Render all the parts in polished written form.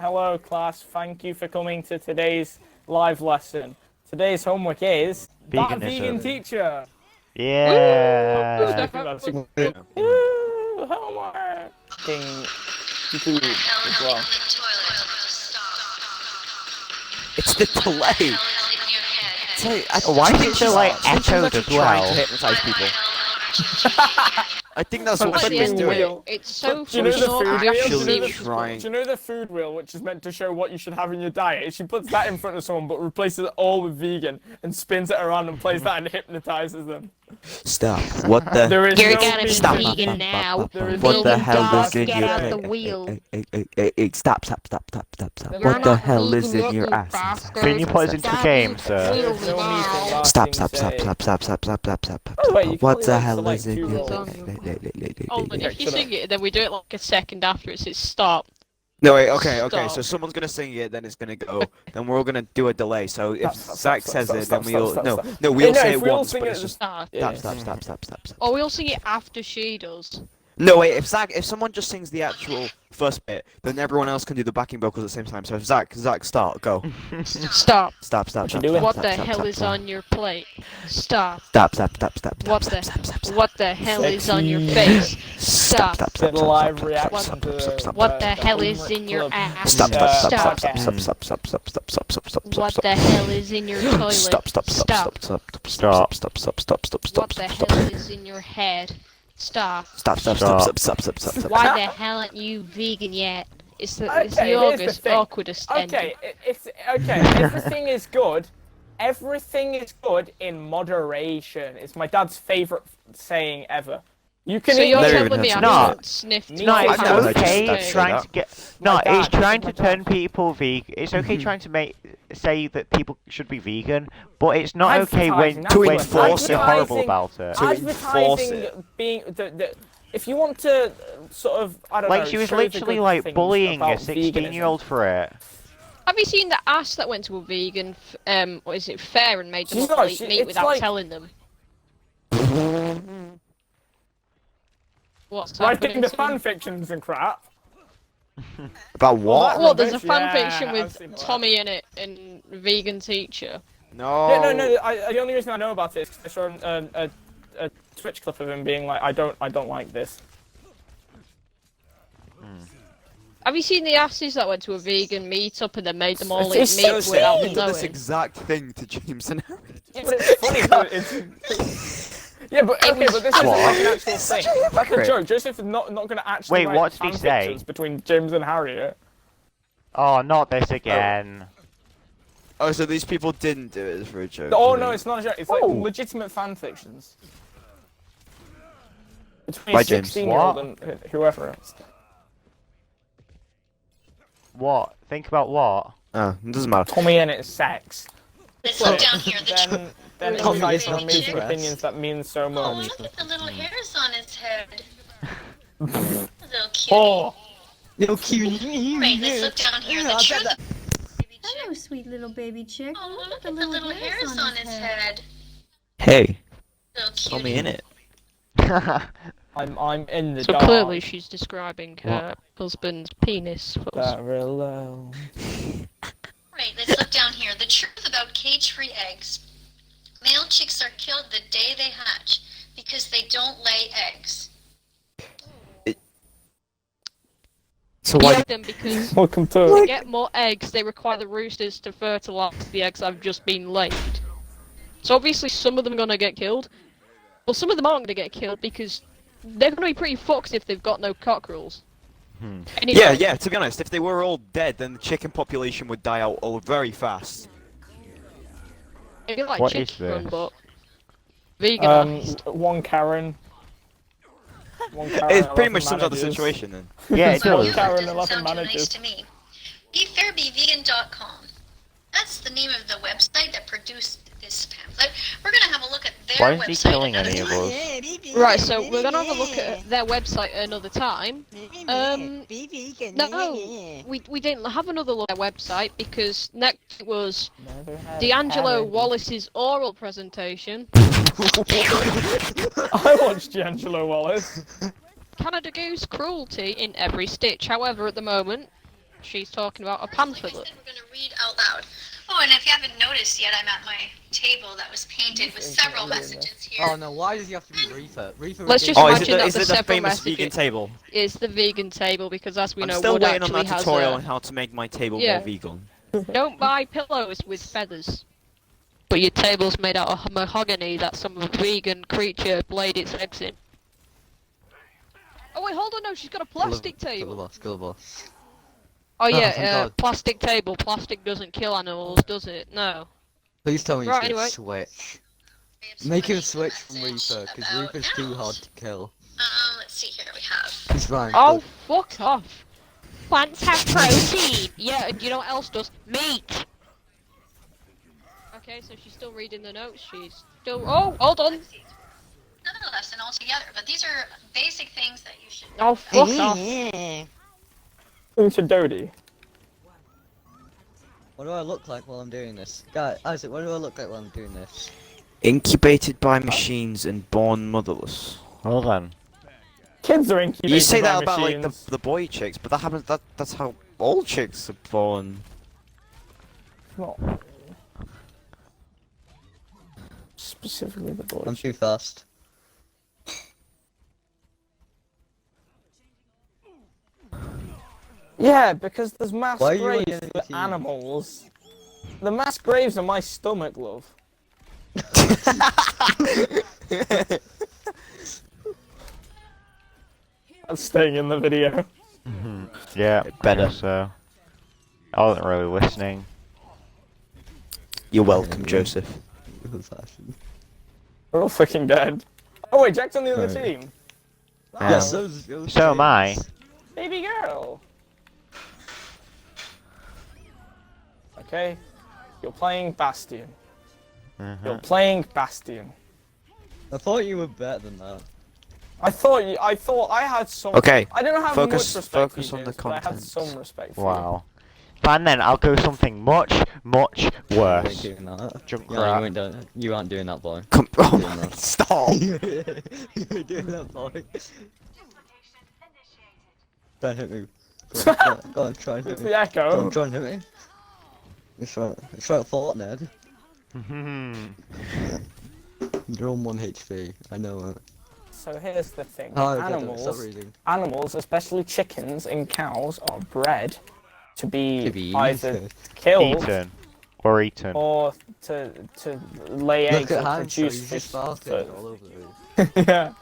Hello, class. Thank you for coming to today's live lesson. Today's homework is that Veganism. vegan teacher. Yeah. I think that's Woo, homework. YouTube as well. It's the delay. Why is it so like She's echoed as actually trying to well? hypnotize people. I think that's what Like she the is food doing. wheel. It's so Do you know the funny. food wheel? actually trying. Do you know the food wheel, which is meant to show what you should have in your diet? She puts that in front of someone, but replaces it all with vegan and spins it around and plays that and hypnotizes them. Stop. What the? There is You're no gonna be vegan. vegan now. There is What no the Vegan hell dog, is in get your out pants? the wheel. Stop. You're What the not hell is vegan in yet, your you ass? bastard. Can you put us into Stop game, eating sir? wheel There's no now. meat in Stop. Wait, you can What only the like hell select is in two your? rolls. Oh, but if you Shut up. sing it, then we do it like a second after it says stop. No wait. Okay. So Stop. someone's gonna sing it, then it's gonna go. Then we're all gonna do a delay. So if Stop, Zach stop, says stop, it, stop, then we all stop, no stop. no we all No, say if it we all once, sing but it it's at just Stop. Yeah. stop. Or we'll sing it after she does. No wait. If someone just sings the actual first bit, then everyone else can do the backing vocals at the same time. So if Zach, start, go. Stop. Stop. you doing? What the hell is on your plate? Stop. Stop. What the hell is on your face? Stop. Did a live reaction Stop. to the, What the hell is homework in your club. ass? Stop. Stop. Okay. What the hell is in your toilet? Stop. What the hell is in your head? Stop. Stop. Why the hell aren't you vegan yet? It's the Okay, here's the August thing. awkwardest ending. Okay, everything is good. Everything is good in moderation. It's my dad's favorite saying ever. You can So eat you're There meat. you telling me go. I No. haven't sniffed No, I've it's never heard okay that trying say to get. No, My it's dad, trying my to dad. turn people vegan. It's okay trying to say that people should be vegan, but it's not okay when Advertising, that's To when enforce you're it. horrible about it. To enforce Advertising it. being if you want to sort of I don't know. Like she was show the literally good like things bullying a about 16-year-old for it. Have you seen the ass that went to a vegan, what is it, fair and made them She's all not- eat she- meat it's without like- telling them? What's Writing happening the to fan them? fictions and crap. About what? What, there's a Rubbish? fan Yeah, fiction I've with seen that. Tommy in it and vegan teacher. No. Yeah, no. The only reason I know about it is 'cause I saw a Twitch clip of him being like, I don't like this. Have you seen the asses that went to a vegan meetup and then made them all It's eat meat just- without He did this knowing? exact thing to James and Harry. Yeah, but it's funny. 'cause yeah, but okay, but this isn't like an actual thing. That's a joke. Joseph is not going to actually Wait, write what did he fan say? fictions between James and Harriet. Oh, not this again. Oh, so these people didn't do it for a joke. Oh did no, they? it's not a joke. It's like legitimate fan fictions between By James. 16-year-old What? and whoever else. What? Think about what? Oh, it doesn't matter. Tommy and it's sex. Let's look down here. Then Tommy inside is from on amazing his opinions that mean so Oh, much. look at the little hairs on his head. Little cutie. Oh, Little cutie. Right, let's look down here. The truth. Baby chick. Hello, sweet little baby chick. Oh, look at the little hairs on his head. Hey, Little cutie. tell me in it. I'm in the So dark. clearly she's describing her husband's penis. Very low. Right, let's look down here. The truth about cage-free eggs. Male chicks are killed the day they hatch because they don't lay eggs. So why? Kill them because Welcome to to. get more eggs, they require the roosters to fertilise the eggs that have just been laid. So obviously some of them are going to get killed. Well, some of them aren't going to get killed because they're going to be pretty fucked if they've got no cockerels. Anyway, Yeah. To be honest, if they were all dead, then the chicken population would die out all very fast. maybe like What is chicken run, this? but veganised. One Karen. One Karen, It pretty 11 much sums up the managers. situation then. Yeah, it Well, does. that Karen, doesn't 11 sound too nice managers. to me. BeFairBeVegan.com. That's the name of the website that produced this pamphlet. We're going to have a look at their Why website. is he killing another any of time. us? Right, so we're going to have a look at their website another time. No, we didn't have another look at their website because next was Never had D'Angelo Karen. Wallace's oral presentation. I watched D'Angelo Wallace. Canada Goose cruelty in every stitch. However, at the moment, she's talking about a pamphlet. Like I said, we're going to read out loud. Oh, and if you haven't noticed yet, I'm at my table that was painted with several messages here. Oh no, why does he have to be Reaper? Reaper Let's just Oh, imagine that is the it the several famous messages- vegan table? It's the vegan table because, as we I'm know, still wood waiting on actually that has tutorial a... on how to make my table Yeah. more vegan. Don't buy pillows with feathers. But your table's made out of mahogany that some vegan creature laid its eggs in. Oh wait, hold on, no, she's got a plastic Kill the table. boss, kill the boss. Oh Oh, yeah, thank God. plastic table. Plastic doesn't kill animals, does it? No. Please tell me Right, he's gonna anyway. switch. I have Make him somebody switch from message Reaper, because about Reaper's too hard animals. to kill. Let's see here. We have. He's fine. Oh, fuck off. Plants have protein. Yeah, and you know what else does? Meat. Okay, so she's still reading the notes. She's still. Oh, hold on. Another lesson altogether, but these are basic things that you should. Oh, fuck off. Into Dodie. What do I look like while I'm doing this? Guys, Isaac, what do I look like while I'm doing this? Incubated by machines and born motherless. Hold on. Kids are incubated You say by that about like machines. the boy chicks, but that happens. That's how all chicks are born. Not specifically the boys. I'm too fast. Yeah, because there's mass Why are you graves on for team? animals. The mass graves are my stomach, love. That's staying in the video. Yeah, better so. I wasn't really listening. You're welcome, Joseph. We're all fucking dead. Oh wait, Jack's on the other Right. team. Yeah. Yeah, Oh, So am I. baby girl. Okay, you're playing Bastion. You're playing Bastion. I thought you were better than that. I thought I had some. Okay, I don't have focus- much respect focus for on you, the James, but I had content. some respect for you. Wow. Fine then, I'll go something much, much You ain't worse. doing that. Junk Yeah, rat. you ain't doing. You aren't doing that, boy. Come. Oh Doing my. that. Stop. You ain't doing that, boy. Try and hit me. Go on, try and hit It's me. the echo. Go on, try and hit me. It's right Fortnite. You're on 1 HP. I know it. So here's the thing. Oh, okay, don't stop Animals, reading. animals, especially chickens and cows, are bred to be, To be either eaten. killed Eaten. Or eaten. or to lay Look eggs at or Hans, produce he's just fish. farting all over the place. Yeah.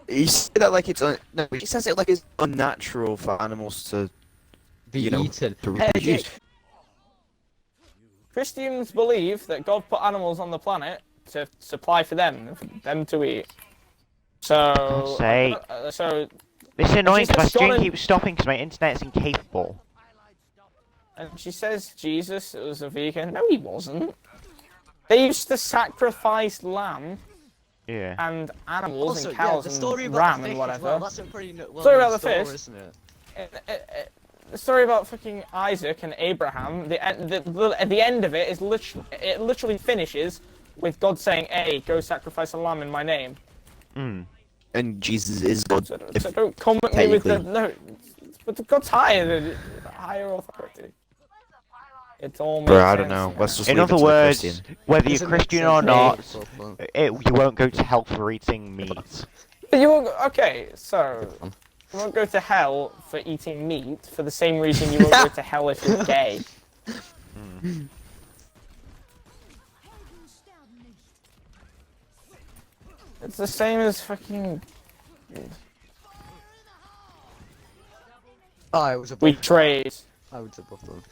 You say that like it's no. He says it like it's unnatural for animals to, Be you know, eaten. to Hey, reproduce. Christians believe that God put animals on the planet to supply for them to eat. So, God's sake. so, This is annoying Jesus because my stream got in- keeps stopping because my internet's incapable. and she says Jesus was a vegan. No, he wasn't. They used to sacrifice lamb Yeah. and animals Also, and yeah, cows the and story about ram the and fish as whatever. well. That's a pretty well Story known about the story, fish. isn't it? The story about fucking Isaac and Abraham. At the end of it is literally finishes with God saying, "Hey, go sacrifice a lamb in my name." Mm. And Jesus is God. So, If- so don't come at me with the technically. no. But God's higher authority. It's all. Bro, makes I don't sense know. now. Let's just In leave other it to the words, Christian. whether Does you're it make Christian sense? or not, Hey, you won't go to hell for eating meat. But you won't, okay, so you won't go to hell for eating meat for the same reason you won't go to hell if you're gay. It's the same as fucking Oh, I was above. we trade. I was above them.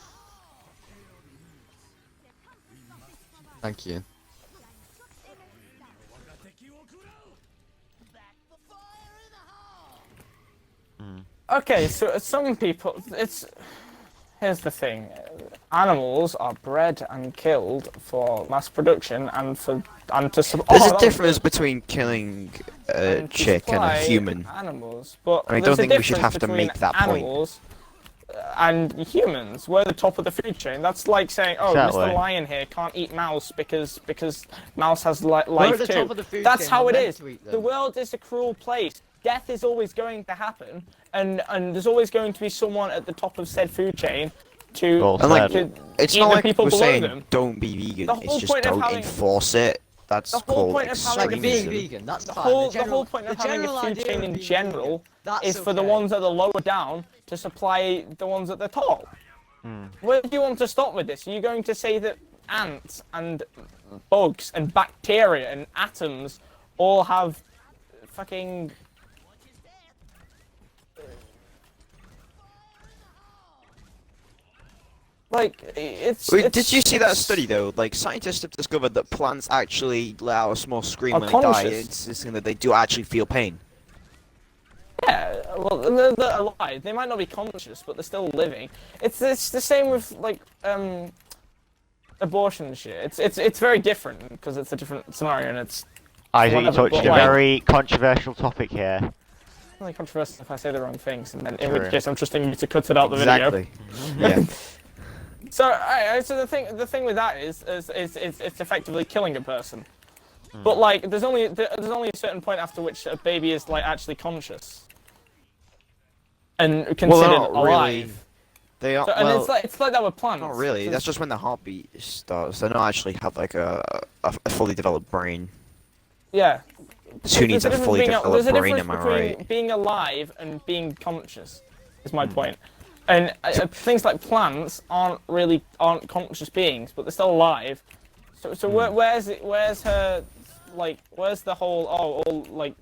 Thank you. Okay, so some people, here's the thing: animals are bred and killed for mass production and to support. There's a difference between killing a and to chick and a supply human. Animals, but I there's don't a think we should difference have to between make that point. animals and humans. We're the top of the food chain. That's like saying, "Oh, Exactly. Mr. Lion here can't eat mouse because mouse has life We're at the too." top of the food That's chain, how we're it meant is. to eat The them. world is a cruel place. death is always going to happen, and there's always going to be someone at the top of said food chain to, Well And like, said. it's eat not the like people we're below saying them. don't be vegan. The It's whole just point of don't having- enforce it. That's The whole called point of having Like being extremism. vegan, that's The fine. whole, the the whole point of the having general a food idea chain of in being general vegan, that's is for the okay. ones that are lower down to supply the ones at the top. Where do you want to stop with this? Are you going to say that ants and bugs and bacteria and atoms all have fucking... Like, it's... Wait, it's did you see that it's- study though? Like scientists have discovered that plants actually let out a small scream Are when they die. conscious. It's just that they do actually feel pain. Yeah, well, they're alive. They might not be conscious, but they're still living. It's the same with like abortion and shit. It's very different because it's a different scenario and it's Isaac, you whatever, touched but a like- very controversial topic here. only controversial if I say the wrong things, and then in True. which case I'm trusting you to cut it out the video. Exactly. Yeah. So, so the thing with that is it's effectively killing a person. But like, there's only a certain point after which a baby is like actually conscious and considered Well, they're not alive. really. They are. So, and well, it's like that with plants. not really. That's just when the heartbeat starts. They don't actually have like a fully developed brain. yeah. Who needs a There's fully difference developed brain? between Am I right? being alive and being conscious, is my point. And things like plants aren't conscious beings, but they're still alive. So where's her, like, where's the whole like,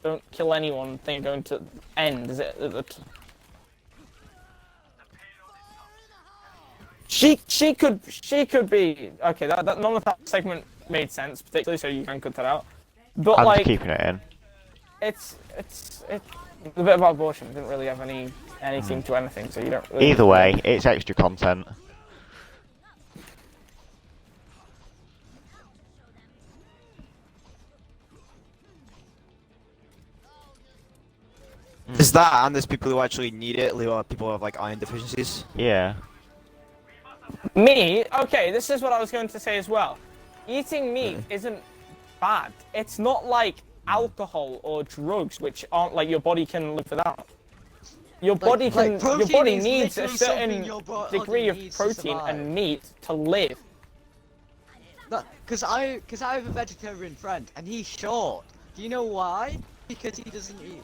don't kill anyone thing going to end? Is it? She could be okay. That none of that segment made sense, particularly, so you can cut that out. But I'm like, just keeping it in. it's the bit about abortion didn't really have anything to anything, so you don't. Really Either way, it's extra content. Is that and there's people who actually need it? People who have like iron deficiencies. Yeah. Me? Okay, this is what I was going to say as well. Eating meat isn't bad. It's not like alcohol or drugs, which aren't like your body can live without. Your body your protein body is needs a literally something certain your body degree of needs to protein survive. and meat to live. Because I have a vegetarian friend and he's short. Do you know why? Because he doesn't eat.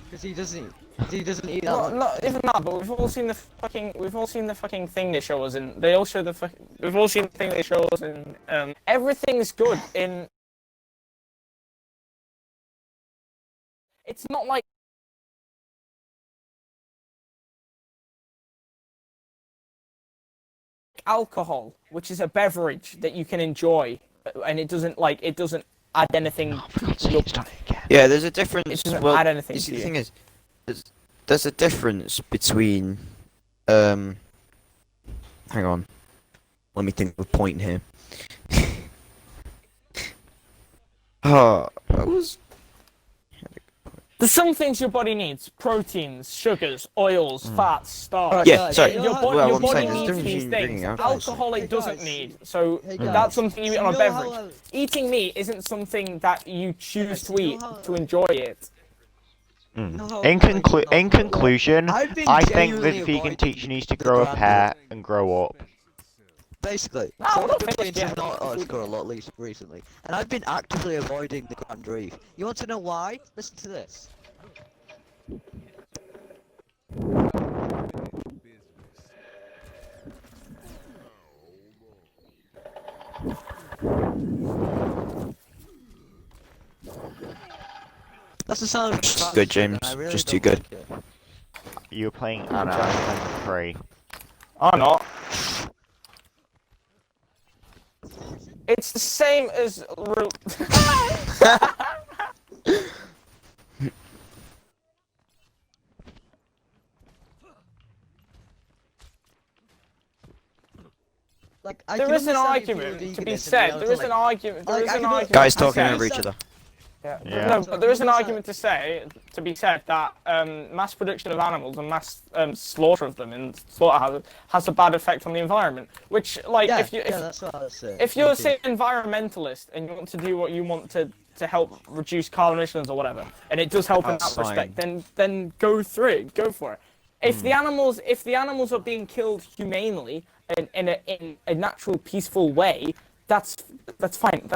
Because he doesn't eat that much. Not even that, but we've all seen the fucking thing they show us in. They all show the we've all seen the thing they show us in. Everything's good in. It's not like. Alcohol, which is a beverage that you can enjoy, and it doesn't add anything. For God's sake, it's done it again. Yeah, there's a difference. It doesn't well, add anything you see, to the you. thing is, there's a difference between. Hang on. Let me think of a point here. Oh, I was. There's some things your body needs: proteins, sugars, oils, fats, starch. Alright, Yeah, guys, sorry. Your, well, your I'm body saying there's a needs difference these between things. drinking alcohol. Alcohol it Hey, doesn't guys. need. So Hey, guys. that's something you eat on a You know how beverage. Eating meat isn't something that you choose to you know eat how- to enjoy it. No, In conclusion, I've been I think genuinely the vegan avoiding teacher needs to the grow a grand pair beef. and grow up. Basically, No, I'm not I've been finished playing yet. some hardcore a lot recently, and I've been actively avoiding the Grand Reef. You want to know why? Listen to this. That's the sound of a Just fat good, shit, and James. I really Just don't too good. like it. You were playing Anna and 3. Or not. It's the same as. Like, I There can is an understand if you were argument to vegan be and said. you There know, is an like- argument. There like, is I an can- argument. Guys to talking say- over each other. Yeah. Yeah. No, but there is an So- argument to be said that mass production of animals and mass slaughter of them in slaughterhouses has a bad effect on the environment. Which, like, Yeah, if you yeah, that's what I was saying. if you're Thank you. say environmentalist and you want to do what you want to to help reduce carbon emissions or whatever, and it does help in That's that respect, fine. then go through it, go for it. If the animals are being killed humanely in a natural, peaceful way, that's fine.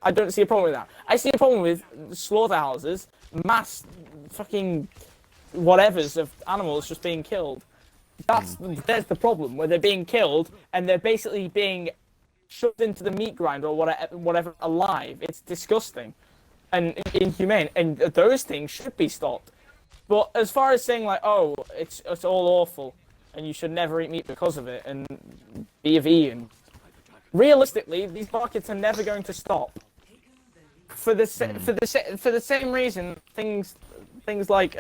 I don't see a problem with that. I see a problem with slaughterhouses, mass fucking whatevers of animals just being killed. There's the problem, where they're being killed and they're basically being shoved into the meat grinder or whatever alive. It's disgusting and inhumane, and those things should be stopped. But as far as saying like, oh, it's all awful and you should never eat meat because of it and be a vegan, realistically, these markets are never going to stop. For the same reason, things like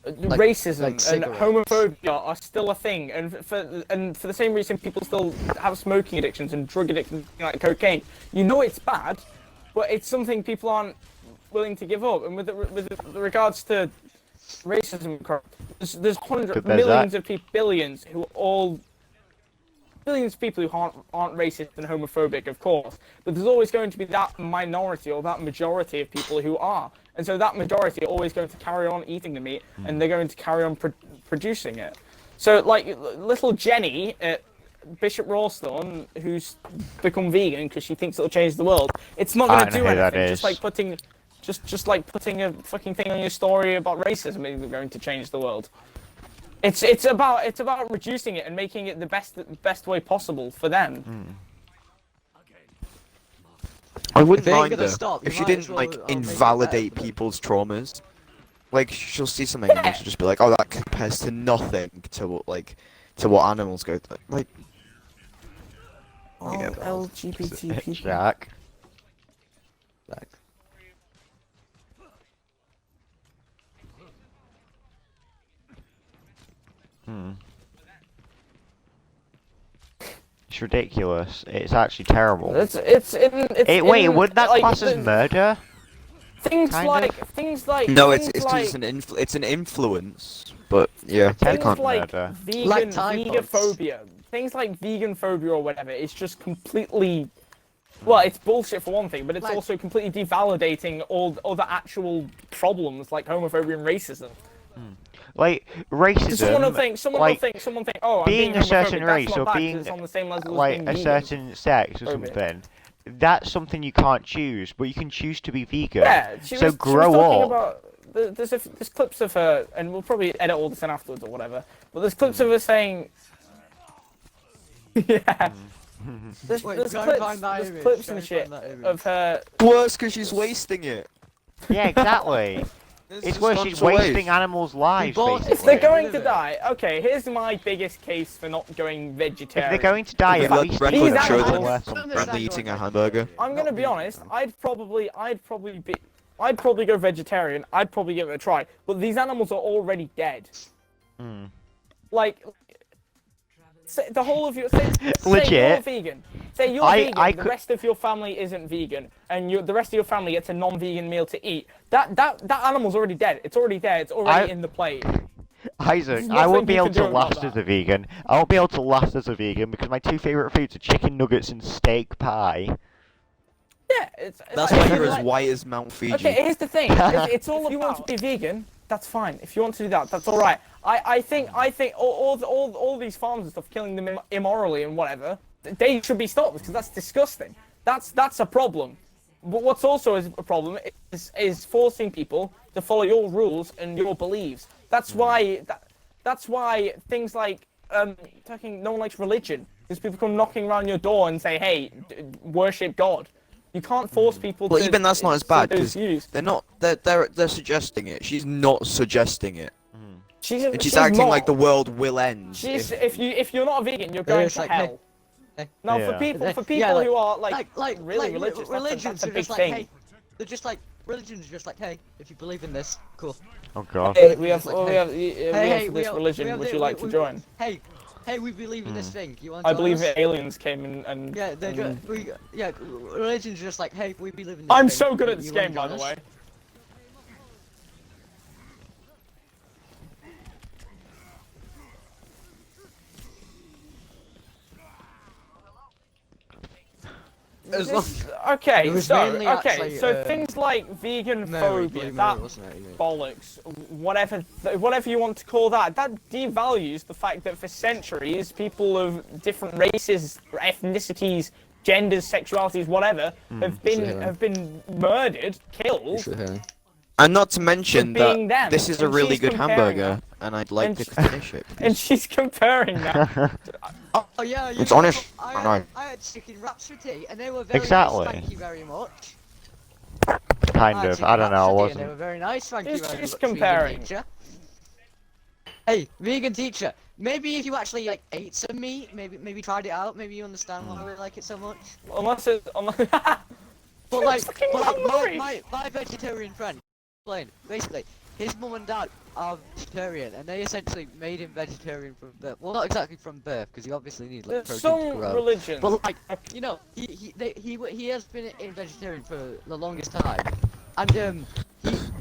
racism like and cigarettes. homophobia are still a thing, and for the same reason, people still have smoking addictions and drug addictions like cocaine. You know it's bad, but it's something people aren't willing to give up. And with regards to racism, there's hundreds, millions of people, billions of people who aren't racist and homophobic, of course, but there's always going to be that minority or that majority of people who are. And so that majority are always going to carry on eating the meat, and they're going to carry on producing it. So, like, little Jenny at Bishop Rawsthorne, who's become vegan because she thinks it'll change the world, it's not going to do anything. Just like putting a fucking thing on your story about racism isn't going to change the world. It's about reducing it and making it the best way possible for them. I wouldn't If they ain't mind gonna her stop, if you she might didn't as well, like make it invalidate better. people's traumas. Like she'll see something and she'll just be like, "Oh, that compares to nothing to what animals go through." Like, Oh, Yeah. LGBT people. Jack. Like, It's ridiculous. It's actually terrible. Wait, Would that like, class as murder? Things kind like of? things like no, things it's like, just it's an influence. But yeah, they Things can't. things like murder. Like typhoons. vegophobia, things like veganphobia or whatever. It's just completely, well, it's bullshit for one thing, but it's Like- also completely devalidating all the actual problems like homophobia and racism. Like racism. Someone will think, oh, I'm being being a certain homophobic. race That's or not bad 'cause being it's on the same level as like being a vegan. certain sex or Phobia. something. That's something you can't choose, but you can choose to be vegan. Yeah, so was grow talking up. about. There's clips of her, and we'll probably edit all this in afterwards or whatever. But there's clips of her saying, yeah. There's Wait, clips, go and find that there's image, clips go and and shit find that image. of her. Worse because she's wasting it. Yeah, exactly. It's just worse. gone She's to waste. wasting animals' lives. bought- Basically. If they're going Live to it. die, okay. Here's my biggest case for not going If vegetarian. they're going to die, If at you least let eat record These show animals- them worth something. Bradley eating a hamburger. I'm gonna be honest. I'd probably go vegetarian. I'd probably give it a try. But these animals are already dead. Like, say, the whole of your say you're Legit. vegan. Say you're I vegan. The could- rest of your family isn't vegan, and the rest of your family gets a non-vegan meal to eat. That animal's already dead. It's already there. It's already in the plate. Isaac, There's I won't nothing be you able can to do about last that. as a vegan. I won't be able to last as a vegan because my two favourite foods are chicken nuggets and steak pie. Yeah, it's That's like- why you're like- as white as Mount Fiji. Okay, here's the thing. It's all if you want to be vegan, that's fine. If you want to do that, that's all right. I think all these farms and stuff killing them immorally and whatever, they should be stopped because that's disgusting. That's a problem. But what's also a problem is forcing people to follow your rules and your beliefs. That's why things like no one likes religion because people come knocking around your door and say, "Hey, worship God." You can't force people Well, to. even that's not as to bad those because views. they're not. They're suggesting it. She's not suggesting it, and she's not. acting like the world will end. She's if- if you're not a vegan, you're going it's to like, hell. hey. Now Yeah. for people Yeah, like- who are like really like, religious, religions that's a are big just like, thing. hey, they're just like religions are just like, hey, if you believe in this, cool. Oh god. Hey, we have It's like, we hey, have Hey, this we religion. have Would the- you like to join? Hey, we believe in this thing. You want to I join believe us? aliens came and Yeah, they're and- just, religion's just like, hey, we believe in this I'm thing. so good at You this wanna game, by join the us? way. As long- Okay, It was so mainly okay, actually, so things like vegan Mary, phobia, Bloody that Mary, wasn't it? Yeah. bollocks, whatever you want to call that, that devalues the fact that for centuries people of different races, ethnicities, genders, sexualities, whatever, have been murdered, killed. And not to mention being that them, this is a and really she's good comparing hamburger, and I'd like And to she- finish it. And please. she's comparing that. Oh yeah, you It's know, honest. I No. had chicken wraps for tea, and they were very Exactly. nice. Thank you very much. Kind had of. chicken I don't wraps know. I for tea, and they were wasn't. very nice. Thank you It's very just much. comparing. Vegan teacher. Hey, vegan teacher. Maybe if you actually like ate some meat, maybe tried it out, maybe you understand why we like it so much. Unless it, But like, fucking but, like hungry. my vegetarian friend, explained basically his mum and dad are vegetarian, and they essentially made him vegetarian from birth. Well, not exactly from birth, because he obviously needs like There's protein to some grow. religions. But like, you know, he has been a vegetarian for the longest time, and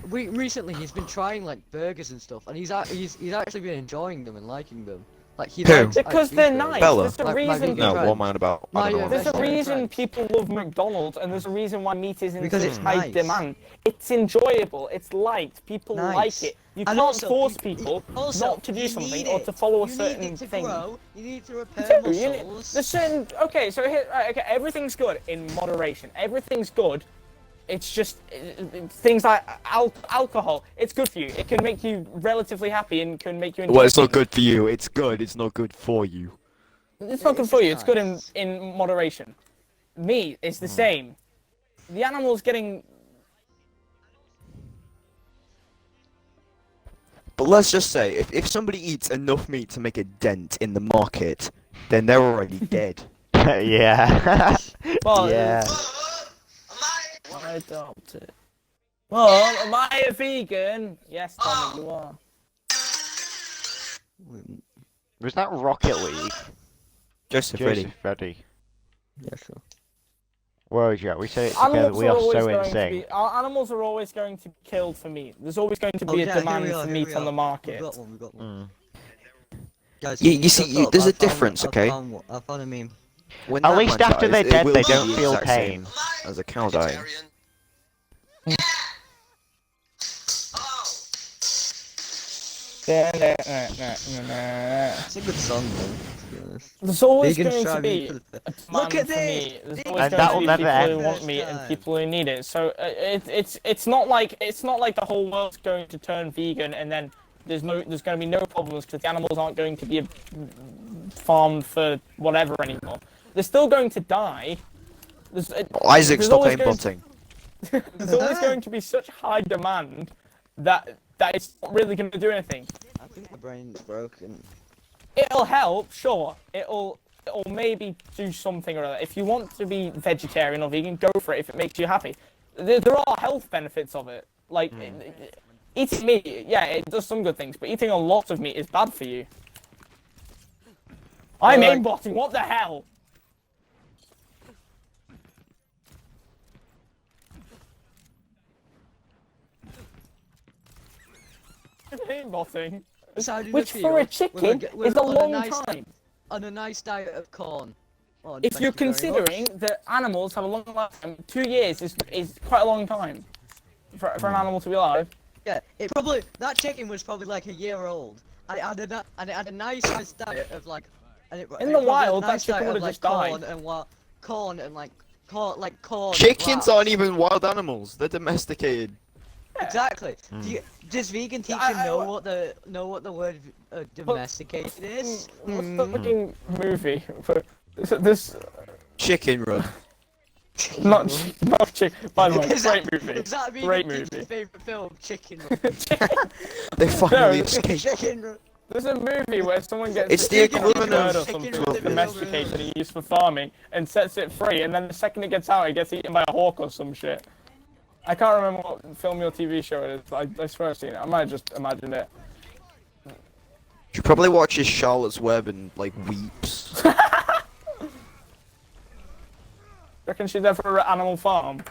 recently he's been trying like burgers and stuff, and he's actually been enjoying them and liking them. Like he Who? likes Because like, they're cheeseburgers. nice. Bella. There's a My reason. vegan No, friend. what am I about? I don't know. There's a vegetarian reason friends. people love McDonald's, and there's a reason why meat is in Because such it's high nice. demand. It's enjoyable. It's liked. People Nice. like it. You And can't also, force you- people also, not to do you something need or it. to follow a You certain need it to thing. grow. You need to repair You do, muscles. there's certain. Okay, so here. Right, okay, everything's good in moderation. Everything's good. It's just things like alcohol. It's good for you. It can make you relatively happy and can make you enjoy Well, it's not things. good for you. It's good. It's not good for you. It's not good It's for you. It's good nice. in moderation. Meat is the same. The animal's getting. But let's just say, if somebody eats enough meat to make a dent in the market, then they're already dead. Yeah. Well, Yeah. I adopt it. Well, am I a vegan? Yes, Tommy, you are. Was that Rocket League? Joseph Freddy. Joseph Freddy. Yeah, sure. Where is you? We say it together. Animals We are are always so going in to sync. be. Our animals are always going to be killed for meat. There's always going to be Oh, a yeah, here demand we are, for here meat we on are. the market. We got one. Mm. Guys, You- can you see, shut you- up? there's I a found- difference, I okay? found a meme. When At that least man after dies, they're it dead, will they be don't the feel exact same pain. as a cow dying. It's a good song, though. To be honest. There's always Vegans going to striving be for the- a Look demand at for this! meat. There's Vegans always And going that'll to be never people end. who want meat and Time. people who need it. So it's not like the whole world's going to turn vegan and then there's going to be no problems because the animals aren't going to be farmed for whatever anymore. They're still going to die. Isaac, there's stop always playing going butting. There's always going to be such high demand that it's not really going to do anything. I think my brain's broken. It'll help, sure. It'll maybe do something or other. If you want to be vegetarian or vegan, go for it if it makes you happy. There are health benefits of it. Like, eating meat, yeah, it does some good things, but eating a lot of meat is bad for you. I'm Alright. aimbotting, what the hell? I'm aimbotting. Decided to Which feel for a we're chicken go- we're is a on long nice time. On a nice diet of corn. Oh, If thank you're you very much. considering that animals have a long lifetime, 2 years is quite a long time for an animal to be alive. Yeah, that chicken was probably like a year old. And it had a nice diet of like. And it, In it the probably had a wild, that nice chicken diet of, would've like, just died. corn and corn. and Chickens grass. aren't even wild animals. They're domesticated. Exactly. Does vegan teacher I- know what the word domesticated is? What's the fucking movie? For this Chicken Run. not chicken. By the way, Is that- great movie. Is that vegan Great teacher's movie. favorite film? Chicken. They finally No, escaped. Chicken. There's a movie where someone gets It's a the chicken or equivalent bird of or something chicken that's domesticated and used for farming and sets it free, and then the second it gets out, it gets eaten by a hawk or some shit. I can't remember what film or TV show it is. I swear I've seen it. I might just imagine it. She probably watches Charlotte's Web and like weeps. Reckon she's there for an Animal Farm.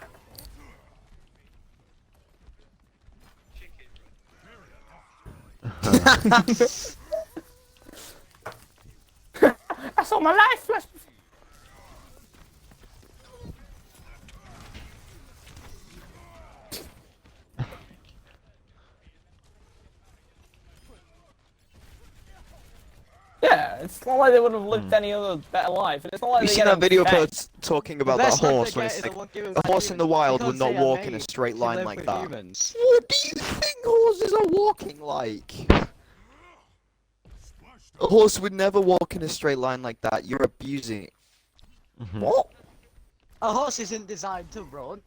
I saw my life flash. Yeah, it's not like they would have lived any other better life. It's not like You they seen get that video of fed. her talking about The that best life horse they when get it's is like the one given a by horse in the humans, wild because would not they are walk in a made straight to line live like with that. humans. What do you think horses are walking like? A horse would never walk in a straight line like that. You're abusing it. What? A horse isn't designed to run.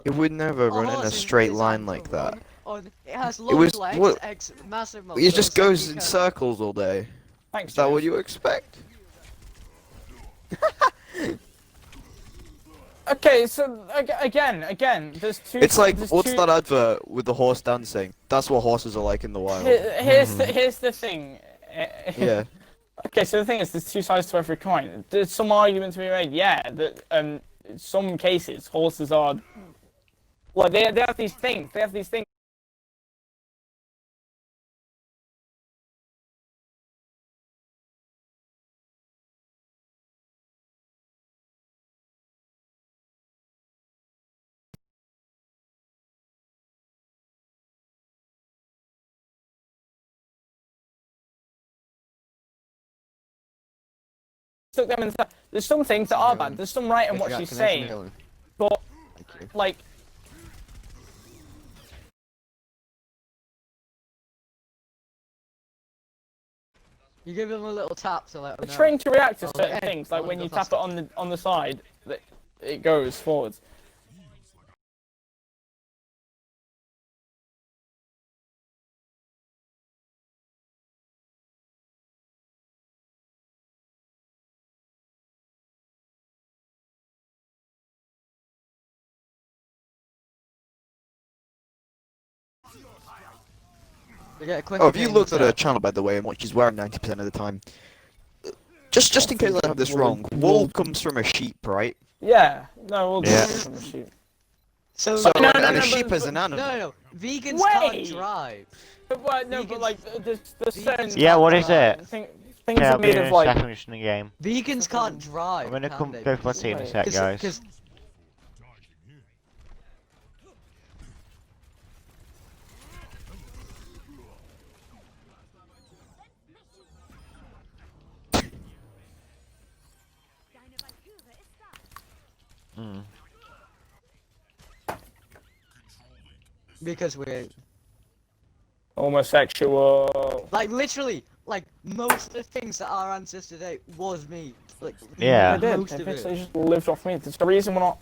It would never A run in horse a isn't straight designed line to like that. run it has It long was legs, what? massive It muscles. just so goes you in can- circles all day. Thanks, Is that what James. you expect? Okay, so again, there's two. It's like, there's what's two, that advert with the horse dancing? That's what horses are like in the wild. Here's the thing. Yeah. Okay, so the thing is, there's two sides to every coin. There's some argument to be made, yeah, that in some cases horses are like they have these things. They have these things. Took them inside. There's some things that are bad. There's some right in what she's saying, but like. You give them a little tap to let them They're know. trained to react to Oh, certain yeah. things, like Oh, when go you tap faster. it on the side, it goes forwards. Yeah, quick Oh, have you things, looked at her channel, by the way, and what she's wearing 90% of the time? Just in case I have this wrong, wool comes from a sheep, right? Yeah, no, we'll Yeah. do it from the sheep. So, So, no, and no, a no, sheep but- is an animal. no. Vegans Wait! can't drive. But no, but like there's certain Yeah, what is it? things Okay, are I'll be made in of a like second just in the game. Vegans can't drive. I'm gonna can come they? go for tea in a sec, guys. Because Mm. because we're homosexual. like literally like most of the things that our ancestors ate was meat. Like Yeah. They did. most They of basically it. just lived off meat. There's a reason we're not.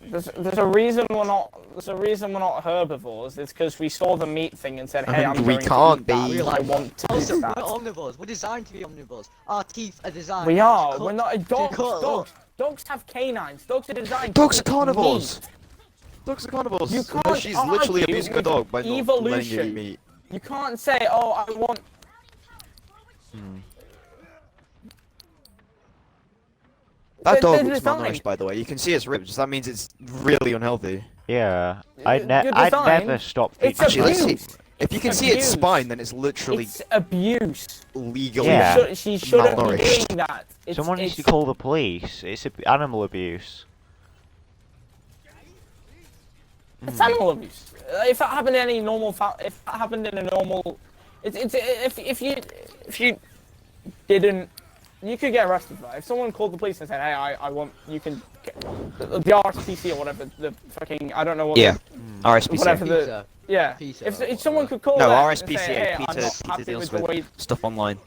There's a reason we're not. There's a reason we're not herbivores. It's because we saw the meat thing and said, "Hey, And I'm we going can't to eat that. be. I want to Also, eat we're that." omnivores. We're designed to be omnivores. Our teeth are designed. We to are. cut- We're not. Dogs. cut Dogs. Dogs have canines. Dogs are designed. Dogs are to eat carnivores! meat. Dogs are carnivores! You can't She's literally argue abusing a with dog by not letting it evolution. eat meat. You can't say, "Oh, I want." That They're dog looks designed. malnourished, by the way. You can see its ribs. That means it's really unhealthy. Yeah, You're I'd designed- never stop it's feeding Actually, let's see. abuse. If you can It's see its abuse. spine, then it's literally It's abuse. legally. Yeah. She shouldn't be Malnourished. doing that. It's, Someone needs to it's- call the police. It's animal abuse. It's animal abuse. If that happened in any normal, if that happened in a normal, it's if you didn't, you could get arrested for that. If someone called the police and said, "Hey, I want," you can, the RSPC or whatever, the fucking, I don't know what. Yeah. The, RSPCA. whatever the, Pizza. yeah. Pizza If someone could call No, that RSPCA. and say, "Hey, I'm Peter, not Peter happy deals with the with way," stuff online.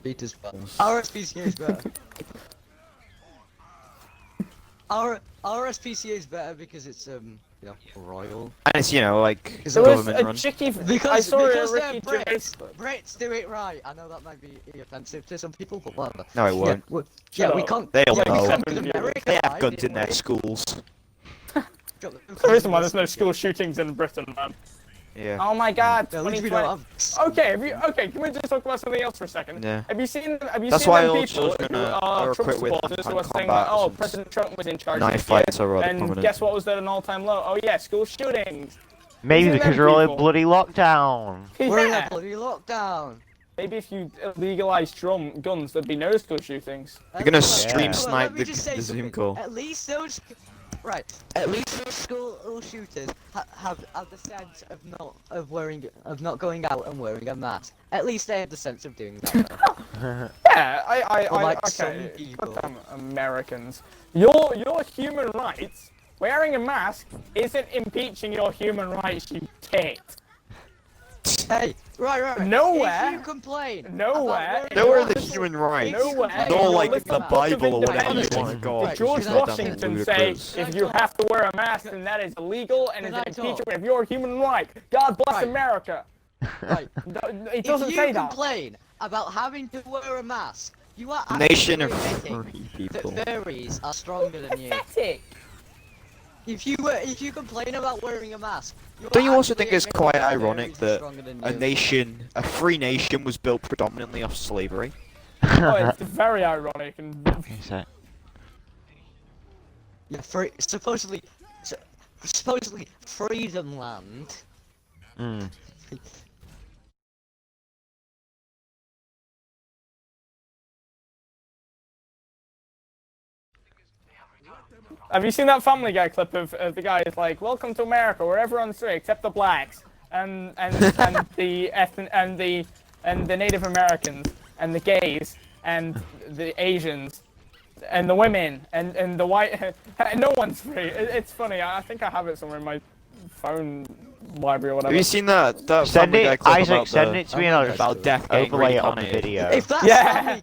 Peter's better. Our SPCA is better. Our SPCA is better because it's you know, royal. And it's, you know, like, Is there it was government a run. chicky. I Because saw because a they're Ricky Brits. Gervais. Brits do it right. I know that might be offensive to some people, but whatever. No, it won't. Yeah, we up. can't. They'll yeah, we know. can't, 'cause America They have lied, guns in didn't their we? schools. That's the reason why there's no school shootings in Britain, man. Yeah. Oh my God, At least we 2020. don't have. Okay, can we just talk about something else for a second? Yeah. Have you seen That's seen why them all people children who are are Trump equipped with supporters who are hand saying that, combat oh, and President Trump was in charge knife this year, fights are rather and prominent. guess what was at an all-time low? Oh yeah, school shootings. Maybe Isn't because them we're all in people? bloody lockdown. We're in Yeah. a bloody lockdown. Maybe if you legalized guns, there'd be no school shootings. You're gonna Well, stream Yeah. snipe let me the just say Zoom something. call. At least those. Right. At least those school shooters have the sense of not going out and wearing a mask. At least they have the sense of doing that. Though. Yeah, Like some okay. people. Goddamn Americans. Your human rights, wearing a mask isn't impeaching your human rights, you tit. Hey, right. Nowhere. If you complain. Nowhere. about Nowhere wearing the a mask- human rights. Nowhere. Nor You're like listening the to Book of Bible or whatever you Independence. want to go. Right, George Can I- Washington say if you have to wear a mask, then that is illegal and is Can I an talk? impeachment of your human right. God bless Right. America. Right. It doesn't if say you that. complain about having to wear a mask, you are Nation of actually admitting free people. that fairies are stronger than you. Pathetic. If you complain about wearing a mask, Don't you also actually think it's admitting quite that ironic fairies are that stronger than a you. nation, a free nation, was built predominantly off slavery? Oh, it's very ironic and Is it? Yeah, supposedly freedom land. Mm. Have you seen that Family Guy clip of the guy is like, "Welcome to America, where everyone's free except the blacks and the Native Americans and the gays and the Asians and the women and the white. No one's free." It's funny. I think I have it somewhere in my phone library or whatever. Have you seen that Send Family Guy it, clip Isaac. about Send the, it to me and I'll about just death getting overlay it on the reincarnated? video. If that's Yeah. Family